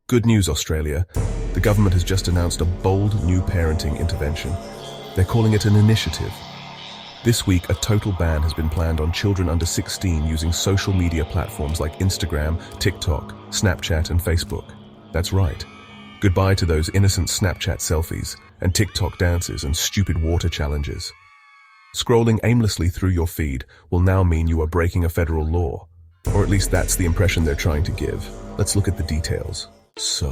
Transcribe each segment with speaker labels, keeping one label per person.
Speaker 1: Good news, Australia. The government has just announced a bold new parenting intervention. They're calling it an initiative. This week, a total ban has been planned on children under 16 using social media platforms like Instagram, TikTok, Snapchat, and Facebook. That's right. Goodbye to those innocent Snapchat selfies and TikTok dances and stupid water challenges. Scrolling aimlessly through your feed will now mean you are breaking a federal law. Or at least that's the impression they're trying to give. Let's look at the details. So,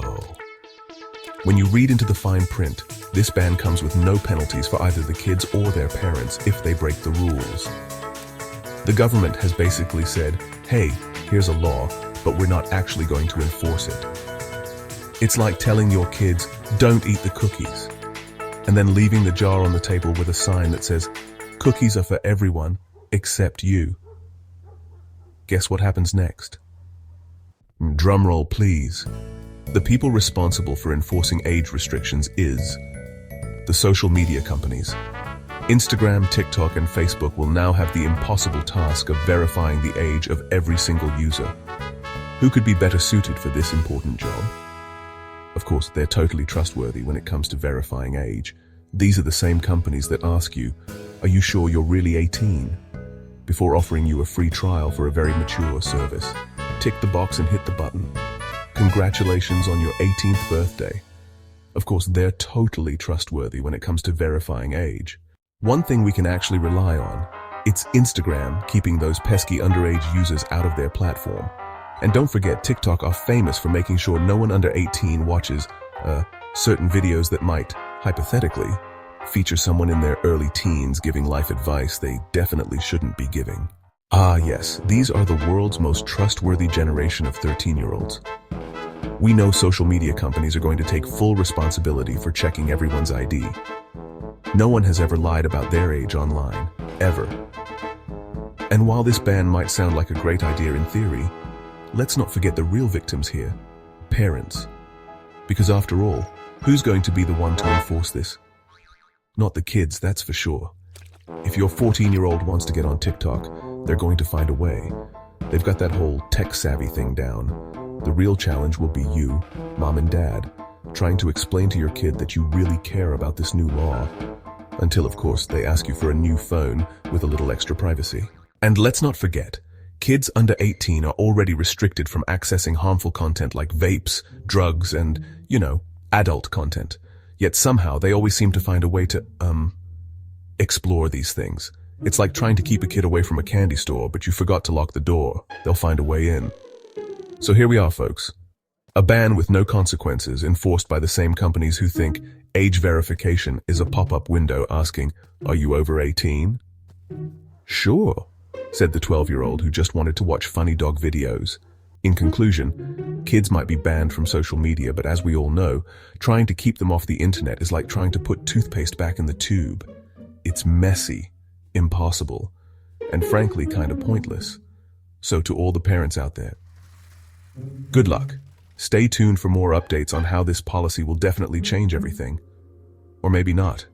Speaker 1: when you read into the fine print, this ban comes with no penalties for either the kids or their parents if they break the rules. The government has basically said, hey, here's a law, but we're not actually going to enforce it. It's like telling your kids, don't eat the cookies, and then leaving the jar on the table with a sign that says, cookies are for everyone except you. Guess what happens next? Drumroll, please. The people responsible for enforcing age restrictions is the social media companies. Instagram, TikTok, and Facebook will now have the impossible task of verifying the age of every single user. Who could be better suited for this important job? Of course, they're totally trustworthy when it comes to verifying age. These are the same companies that ask you, are you sure you're really 18? Before offering you a free trial for a very mature service. Tick the box and hit the button. Congratulations on your 18th birthday. Of course, they're totally trustworthy when it comes to verifying age. One thing we can actually rely on, it's Instagram keeping those pesky underage users out of their platform. And don't forget, TikTok are famous for making sure no one under 18 watches certain videos that might, hypothetically, feature someone in their early teens giving life advice they definitely shouldn't be giving. Ah yes, these are the world's most trustworthy generation of 13-year-olds. We know social media companies are going to take full responsibility for checking everyone's ID. No one has ever lied about their age online, ever. And while this ban might sound like a great idea in theory, let's not forget the real victims here, parents. Because after all, who's going to be the one to enforce this? Not the kids, that's for sure. If your 14-year-old wants to get on TikTok, they're going to find a way. They've got that whole tech-savvy thing down. The real challenge will be you, mom and dad, trying to explain to your kid that you really care about this new law. Until, of course, they ask you for a new phone with a little extra privacy. And let's not forget, kids under 18 are already restricted from accessing harmful content like vapes, drugs, and, adult content. Yet somehow they always seem to find a way to, explore these things. It's like trying to keep a kid away from a candy store, but you forgot to lock the door. They'll find a way in. So here we are, folks. A ban with no consequences enforced by the same companies who think age verification is a pop-up window asking, are you over 18? Sure, said the 12-year-old who just wanted to watch funny dog videos. In conclusion, kids might be banned from social media, but as we all know, trying to keep them off the internet is like trying to put toothpaste back in the tube. It's messy, impossible, and frankly kind of pointless. So to all the parents out there, good luck. Stay tuned for more updates on how this policy will definitely change everything. Or maybe not.